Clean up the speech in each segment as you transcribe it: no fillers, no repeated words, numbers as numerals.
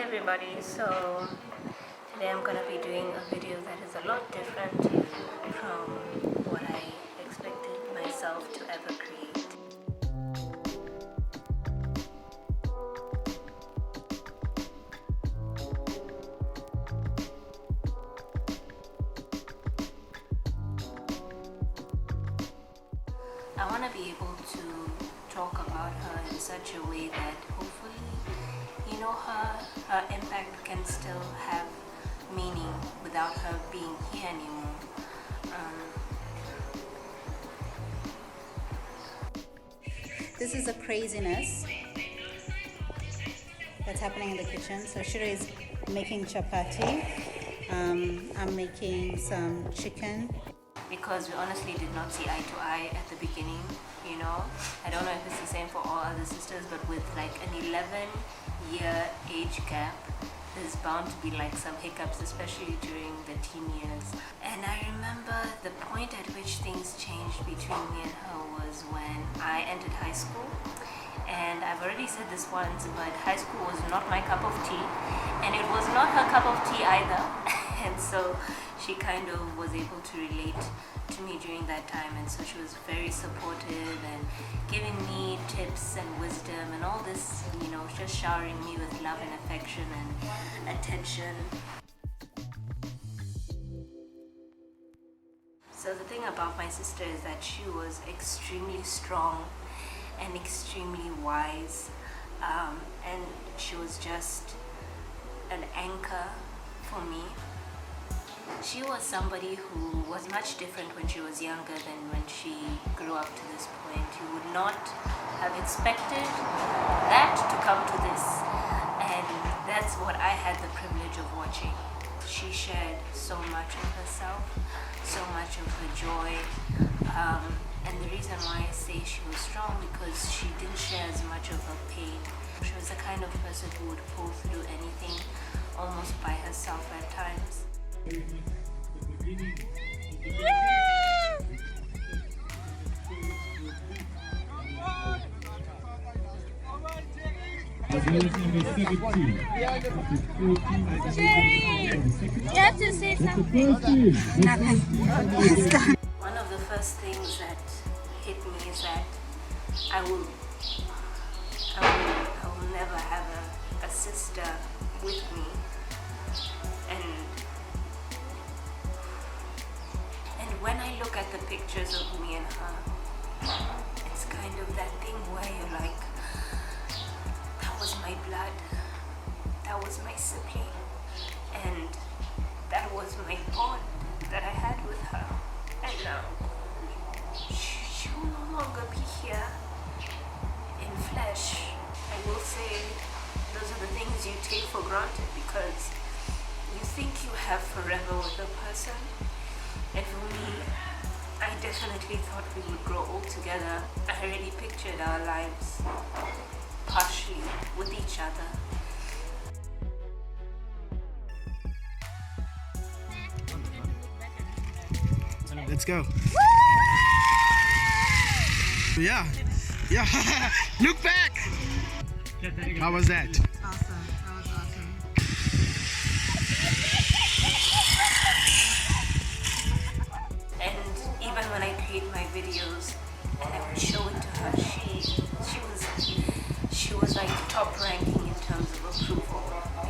everybody, so today I'm gonna be doing a video that is a lot different from what I expected myself to ever create. I want to be able to talk about her in such a way that hopefully, her impact can still have meaning without her being here anymore. This is a craziness that's happening in the kitchen. So Shiro is making chapati. I'm making some chicken. Because we honestly did not see eye to eye at the beginning, I don't know if it's the same for all other sisters, but with like an 11-year age gap, there's bound to be like some hiccups, especially during the teen years. And I remember the point at which things changed between me and her was when I entered high school. And I've already said this once, but high school was not my cup of tea, and it was not her cup of tea either. And so she kind of was able to relate to me during that time, and so she was very supportive and giving me tips and wisdom and all this, just showering me with love and affection and attention. So the thing about my sister is that she was extremely strong and extremely wise, and she was just an anchor for me. She was somebody who was much different when she was younger than when she grew up to this point. You would not have expected that to come to this, and that's what I had the privilege of watching. She shared so much of herself, so much of her joy, and the reason why I say she was strong because she didn't share as much of her pain. She was the kind of person who would pull through anything almost by herself at times. Njeri, you have to say something. One of the first things that hit me is that I will never have a sister with me, and when I look at the pictures of me and her, it's kind of that thing where you're like, that was my blood, that was my sibling, and that was my bond that I had with her. And now she will no longer be here in flesh. I will say those are the things you take for granted because you think you have forever with a person. And for me, I definitely thought we would grow old together. I already pictured our lives partially with each other. Let's go. Yeah. Look back. How was that? Awesome. That was awesome. And even when I create my videos and I would show it to her, she was like top ranking in terms of approval,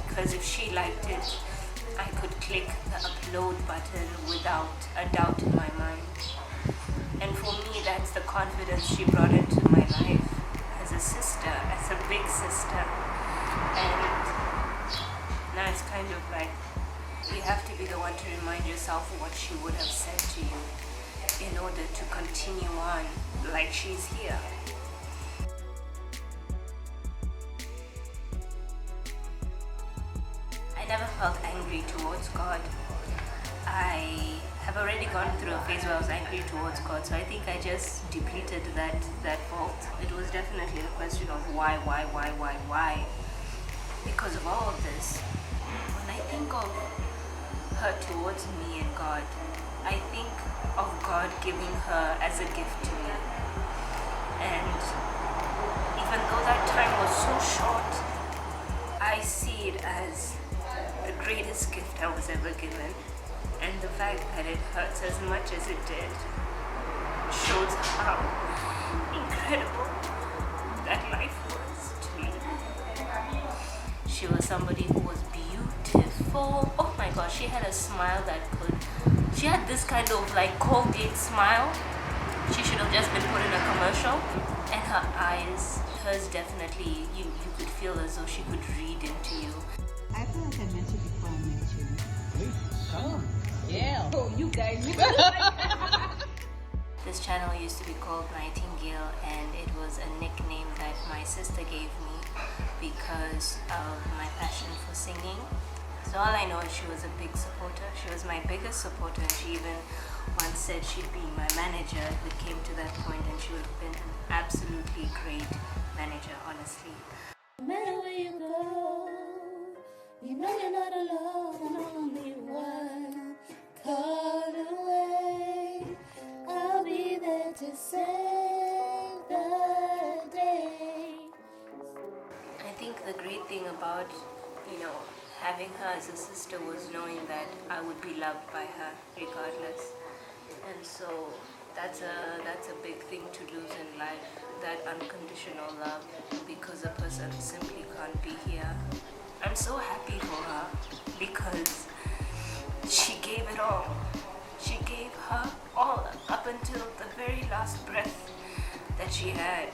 because if she liked it, I could click the upload button without a doubt in my mind. And for me, that's the confidence she brought into my life as a sister, as a big sister. And now it's kind of like you have to be the one to remind yourself what she would have said to you in order to continue on like she's here. I never felt angry towards God. I have already gone through a phase where I was angry towards God, so I think I just depleted that fault. It was definitely a question of why? Because of all of this, when I think of her towards me and God, I think of God giving her as a gift to me. And even though that time was so short, I see it as the greatest gift I was ever given. And the fact that it hurts as much as it did shows how incredible that life was to me. She was somebody who was beautiful. Oh my gosh, she had a smile she had this kind of like Colgate smile. She should have just been put in a commercial. And her eyes, hers definitely, you could feel as though she could read into you. I feel like I met you before I met you. Hey, come on. Yeah. Oh, you guys. This channel used to be called Nightingale, and it was a nickname that my sister gave me because of my passion for singing. So all I know is she was a big supporter. She was my biggest supporter, and she even once said she'd be my manager if it came to that point, and she would have been an absolutely great manager, honestly. No matter where you go, you know you're not alone, and only one call away. I'll be there to save the day. I think the great thing about, having her as a sister was knowing that I would be loved by her regardless. And so that's a big thing to lose in life, that unconditional love, because a person simply can't be here. I'm so happy for her because she gave it all. She gave her all up until the very last breath that she had.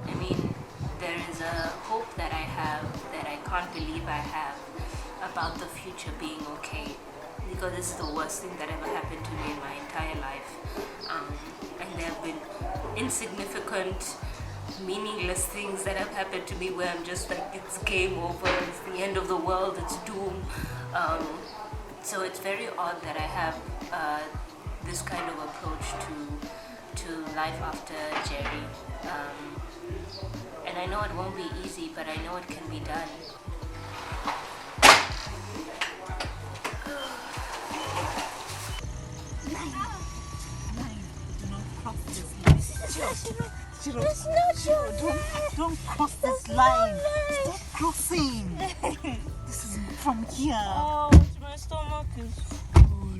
I mean, there is a hope that I have that I can't believe I have about the future being okay, because this is the worst thing that ever happened to me in my entire life. And there have been insignificant, meaningless things that have happened to me where I'm just like, it's game over, it's the end of the world, it's doom. So it's very odd that I have this kind of approach to life after Jerry. And I know it won't be easy, but I know it can be done. Shiro, don't cross this line. Stop crossing. This is from here. Oh, my stomach is full.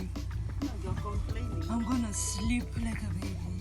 I'm gonna sleep like a baby.